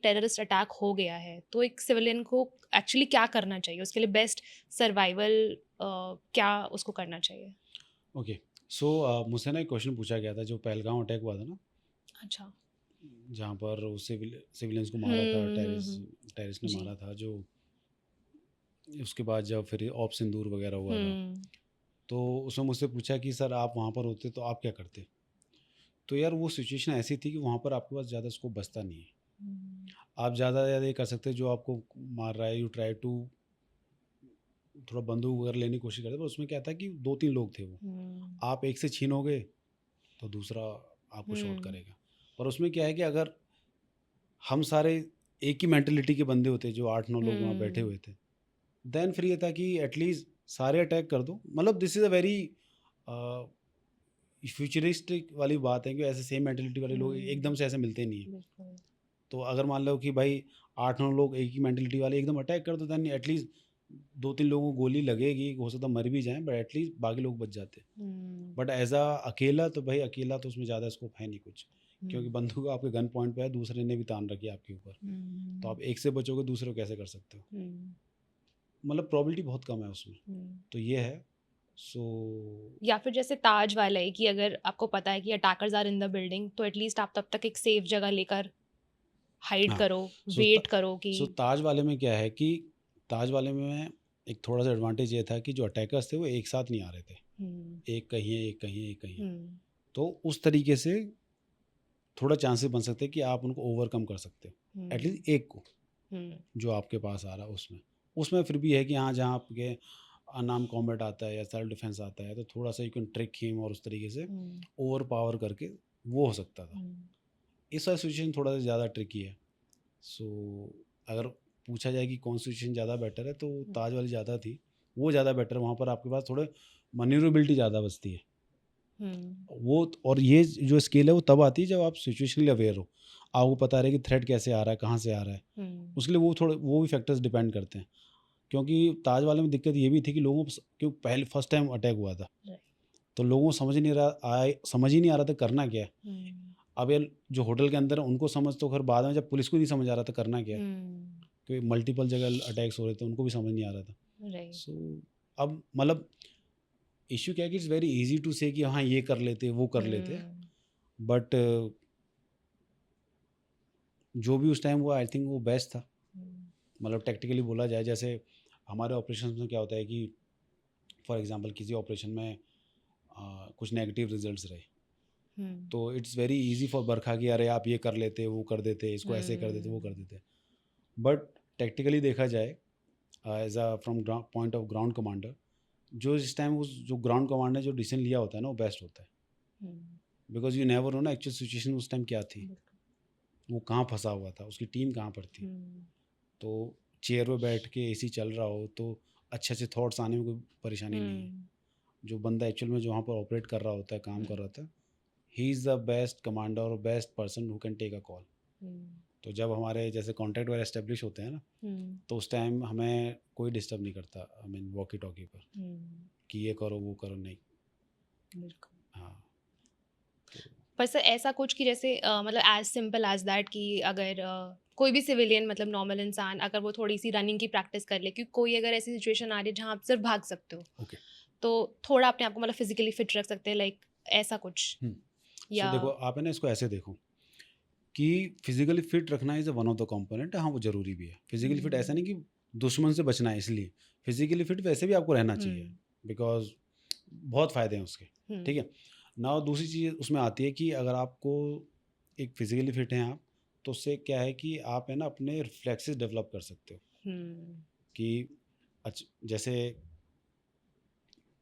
Terrorist attack हो गया है तो एक सिविलियन को एक्चुअली क्या करना चाहिए, उसके लिए बेस्ट सर्वाइवल क्या उसको करना चाहिए? ओके, सो मुझसे ना एक क्वेश्चन पूछा गया था जो पहलगाम अटैक हुआ था ना, अच्छा। जहाँ पर वो सिविलियंस को मारा था, हम्म। टेररिस्ट ने जी। मारा था, जो उसके बाद जब फिर ऑप सिंदूर वगैरह हुआ था, हम्म। तो उसने मुझसे पूछा कि सर आप वहाँ पर होते तो आप क्या करते। तो यार वो सिचुएशन ऐसी थी कि वहाँ पर आपके पास ज़्यादा स्कोप बचता नहीं है। हम्म। आप ज़्यादा ज़्यादा ये कर सकते हैं, जो आपको मार रहा है, यू ट्राई टू थोड़ा बंदूक वगैरह लेने की कोशिश करते, पर उसमें क्या था कि 2-3 लोग थे वो। हम्म। आप एक से छीनोगे तो दूसरा आपको शॉट हम्म। करेगा। पर उसमें क्या है कि अगर हम सारे एक ही मेंटालिटी के बंदे होते जो 8-9 लोग वहाँ बैठे हम्म। हुए थे, देन फिर ये था कि एटलीस्ट सारे अटैक कर दो। मतलब this is a very futuristic वाली बात है कि ऐसे सेम मेंटालिटी वाले लोग हम्म। एकदम से ऐसे मिलते नहीं है। बिल्कुल। तो अगर मान लो कि भाई 8-9 लोग एक ही मेंटालिटी वाले एकदम अटैक कर दो, देन एटलीस्ट 2-3 लोगों को गोली लगेगी, हो सकता है मर भी जाएँ, बट एटलीस्ट बाकी लोग बच जाते। हम्म। बट एज़ अ अकेला तो भाई अकेला तो उसमें ज़्यादा स्कोप है नहीं कुछ, क्योंकि हम्म। बंदूक आपके गन पॉइंट पे है, दूसरे ने भी तान रखी है आपके ऊपर। तो हम्म। आप एक से बचोगे, दूसरे को कैसे कर सकते हो? हम्म। मतलब प्रोबेबिलिटी बहुत कम है उसमें। हम्म। तो ये है। सो या फिर जैसे ताज वाला है कि अगर आपको पता है कि attackers are in the building तो एटलीस्ट आप तब तक एक सेफ जगह लेकर हाइड हाँ, करो, सो वेट करो कि। ताज वाले में क्या है कि ताज वाले में एक थोड़ा-सा एडवांटेज ये था कि जो अटैकर्स थे वो एक साथ नहीं आ रहे थे। हम्म। एक कहीं है, एक कहीं है, एक कहीं है। हम्म। तो उस तरीके से थोड़ा चांसेस बन सकते हैं कि आप उनको ओवरकम कर सकते हो। हम्म। एटलीस्ट एक को, हम्म। जो आपके पास आ रहा है उसमें। उसमें फिर भी है कि हाँ, जहाँ आपके अनआर्म्ड कॉम्बैट आता है या सेल्फ डिफेंस आता है, तो थोड़ा-सा यू कैन ट्रिक हिम और उस तरीके से हम्म। ओवर पावर करके वो हो सकता था। हम्म। इस वाली सिचुएशन थोड़ा-सा ज़्यादा ट्रिकी है। सो अगर पूछा जाए कि कौन सी सिचुएशन ज़्यादा बेटर है, तो ताज वाली ज़्यादा थी। वो ज़्यादा बेटर है, वहाँ पर आपके पास थोड़े मैन्यूवरेबिलिटी ज़्यादा बचती है। हम्म। वो और ये जो स्किल है वो तब आती है जब आप सिचुएशनली अवेयर हो। आपको पता रहे कि थ्रेट कैसे आ रहा है, कहाँ से आ रहा है। हम्म। उसके लिए वो भी फैक्टर्स डिपेंड करते हैं। क्योंकि ताज वाले में दिक्कत ये भी थी कि लोगों को क्यों पहले फर्स्ट टाइम अटैक हुआ था, राइट। तो लोगों को समझ ही नहीं आ रहा था करना क्या है। हम्म। अब ये जो होटल के अंदर है उनको समझ, तो फिर बाद में जब पुलिस को नहीं समझ आ रहा था करना क्या है, हम्म। क्योंकि मल्टीपल जगह अटैक्स हो रहे थे, उनको भी समझ नहीं आ रहा था। राइट। सो अब मतलब इश्यू क्या है कि इट्स वेरी इजी टू से कि हाँ ये कर लेते, वो कर लेते, हम्म। बट जो भी उस टाइम हुआ आई थिंक वो बेस्ट था। हम्म। मतलब टेक्टिकली बोला जाए, जैसे हमारे ऑपरेशन में क्या होता है कि फॉर एग्जांपल किसी ऑपरेशन में कुछ नेगेटिव रिजल्ट्स रहे, हम्म। तो इट्स वेरी इजी फॉर बरखा कि अरे आप ये कर लेते, वो कर देते, इसको ऐसे कर देते, वो कर हम्म। देते। बट टेक्टिकली देखा जाए, as a from point of ground commander, जो इस टाइम उस जो ग्राउंड कमांडर जो डिसीजन लिया होता है ना, वो बेस्ट होता है। हम्म। बिकॉज यू नेवर नो ना एक्चुअल सिचुएशन उस टाइम क्या थी, बिल्कुल। वो कहाँ फंसा हुआ था, उसकी टीम कहाँ पर थी। हम्म। तो चेयर पे बैठ के एसी चल रहा हो तो अच्छे अच्छे थॉट्स आने में कोई परेशानी नहीं है। हम्म। जो बंदा एक्चुअल में जो वहाँ पर ऑपरेट कर रहा होता है, काम कर हम्म। रहा था, he is the best commander और best person who can take a call. हम्म। तो जब हमारे जैसे कॉन्टैक्ट वगैरह एस्टेब्लिश होते हैं ना, हम्म। तो उस टाइम हमें कोई डिस्टर्ब नहीं करता, आई मीन वॉकी टॉकी पर, हम्म। कि ये करो वो करो, नहीं। बिल्कुल। हाँ। तो पर सर ऐसा कुछ कि जैसे मतलब एज सिंपल एज दैट कि अगर कोई भी सिविलियन मतलब नॉर्मल इंसान अगर वो थोड़ी सी रनिंग की प्रैक्टिस कर ले, क्योंकि कोई अगर ऐसी सिचुएशन आ रही है जहाँ आप सिर्फ भाग सकते हो ओके। तो थोड़ा अपने आप को मतलब फिजिकली फिट रख सकते हैं, लाइक ऐसा कुछ सो या। देखो आप है ना, इसको ऐसे देखो कि फिजिकली फिट रखना is one of the component. हाँ, वो ज़रूरी भी है। फिजिकली फिट ऐसा हम्म। नहीं कि दुश्मन से बचना है इसलिए। फिजिकली फिट वैसे भी आपको रहना चाहिए, हम्म। बिकॉज़ बहुत फ़ायदे हैं उसके। हम्म। ठीक है? नाउ दूसरी चीज़ उसमें आती है कि अगर आपको एक फिजिकली फिट हैं आप, तो उससे क्या है कि आप है ना अपने रिफ्लेक्सेस डेवलप कर सकते हो। हम्म। कि जैसे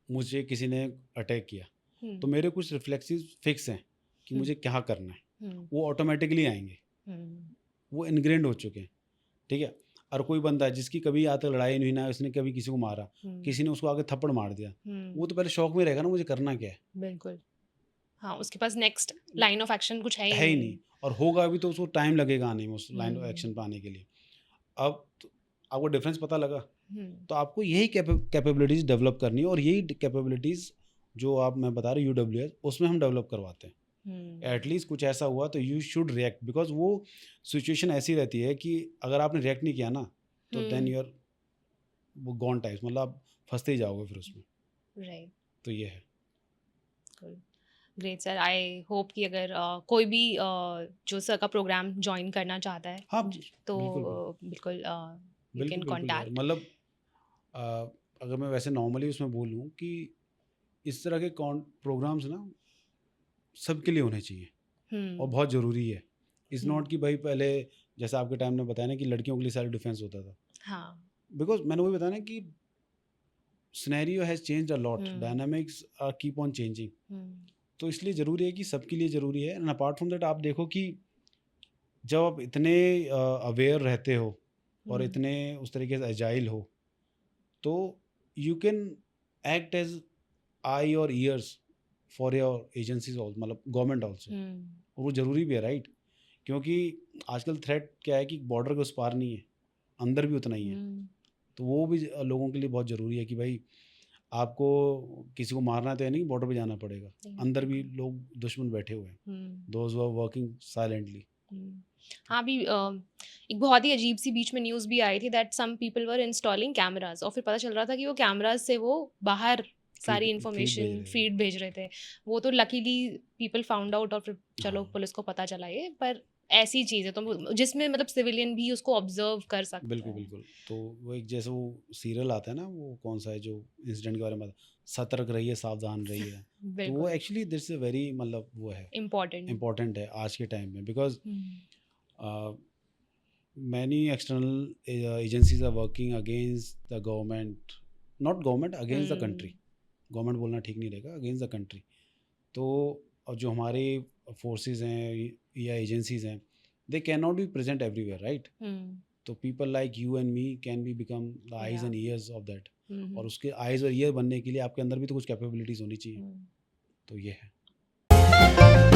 मुझे किसी ने अटैक किया, तो हम्म। मेरे कुछ रिफ्लेक्सेस फिक्स हैं कि हम्म। मुझे क्या करना है। हम्म। वो ऑटोमैटिकली आएँगे, हम्म। वो इनग्रेन्ड हो चुके हैं। ठीक है? और कोई बंदा जिसकी कभी आज तक लड़ाई नहीं हुई, ना उसने कभी किसी को मारा, हम्म। किसी ने उसको आके थप्पड़ मार दिया, हम्म। वो तो पहले शॉक में रहेगा ना, मुझे करना क्या है? बिल्कुल। हाँ, उसके पास नेक्स्ट लाइन ऑफ एक्शन कुछ है ही है ही नहीं। नहीं, और होगा भी तो उसको टाइम लगेगा आने में उस लाइन ऑफ एक्शन हम्म। पे आने के लिए। अब तो आपको डिफरेंस पता लगा, हम्म। तो आपको यही कैपेबिलिटीज़ डेवलप करनी है, और यही कैपेबिलिटीज़ जो आप मैं बता रहा हूँ यूडब्ल्यूएस, उसमें हम डेवलप करवाते हैं। एटलीस्ट कुछ ऐसा हुआ तो यू शुड रिएक्ट, बिकॉज वो सिचुएशन ऐसी रहती है कि अगर आपने रिएक्ट नहीं किया ना तो देन यू आर वो गॉन टाइप्स, मतलब आप फंसते ही जाओगे फिर उसमें। राइट। तो ये है। ग्रेट सर, आई होप कि अगर कोई भी जो सर का प्रोग्राम ज्वाइन करना चाहता है हाँ तो बिल्कुल बिल्कुल यू बिल्कुल कैन बिल्कुल यार, कॉन्टैक्ट। मतलब अगर मैं वैसे नॉर्मली उसमें बोलूँ कि इस तरह के प्रोग्राम्स ना सबके लिए होने चाहिए और बहुत ज़रूरी है। इज़ नॉट कि भाई पहले जैसा आपके टाइम में बताया ना कि लड़कियों के लिए सेल्फ डिफेंस होता था, हाँ। बिकॉज मैंने वही बताया ना कि scenario has changed a lot, dynamics keep on changing. तो इसलिए ज़रूरी है कि सबके लिए ज़रूरी है। एंड अपार्ट फ्रॉम दैट आप देखो कि जब आप इतने अवेयर रहते हो और इतने उस तरीके से एजाइल हो तो you can act as eye और ears for your agencies also, मतलब गवर्नमेंट ऑल्सो। और वो ज़रूरी भी है, राइट? क्योंकि आजकल थ्रेट क्या है कि बॉर्डर के उस पार नहीं है, अंदर भी उतना ही है। तो वो भी लोगों के लिए बहुत ज़रूरी है कि भाई आपको किसी को मारना तो है नहीं, बॉर्डर पे जाना पड़ेगा। अंदर भी लोग दुश्मन बैठे हुए हैं, those who are working silently. हाँ, अभी एक बहुत ही अजीब सी बीच में न्यूज़ भी आई थी that some people were installing cameras, और फिर पता चल रहा था कि वो कैमरास से वो बाहर सारी इन्फॉर्मेशन फीड भेज रहे थे। वो तो लकीली पीपल फाउंड आउट और फिर चलो पुलिस को पता चला ये, पर ऐसी चीज़ है तो जिसमें मतलब सिविलियन भी उसको ऑब्जर्व कर सकते बिल्कुल हैं। बिल्कुल। तो वो एक जैसे वो सीरियल आता है ना, वो कौन सा है जो इंसिडेंट के बारे में सतर्क रहिए सावधान रहिए। तो वो बिल्कुल एक्चुअली दिस अ वेरी, मतलब वो है इम्पोर्टेंट। इम्पोर्टेंट है आज के टाइम में, because many external agencies are working against the government, not government, against the country. Government बोलना ठीक नहीं रहेगा, अगेंस्ट द कंट्री। तो और जो हमारे फोर्सेस हैं या एजेंसीज हैं, they can not be present everywhere, right? तो people like you and me can be become the eyes and ears of that. और उसके आइज और ईयर बनने के लिए आपके अंदर भी तो कुछ कैपेबिलिटीज होनी चाहिए। तो ये है।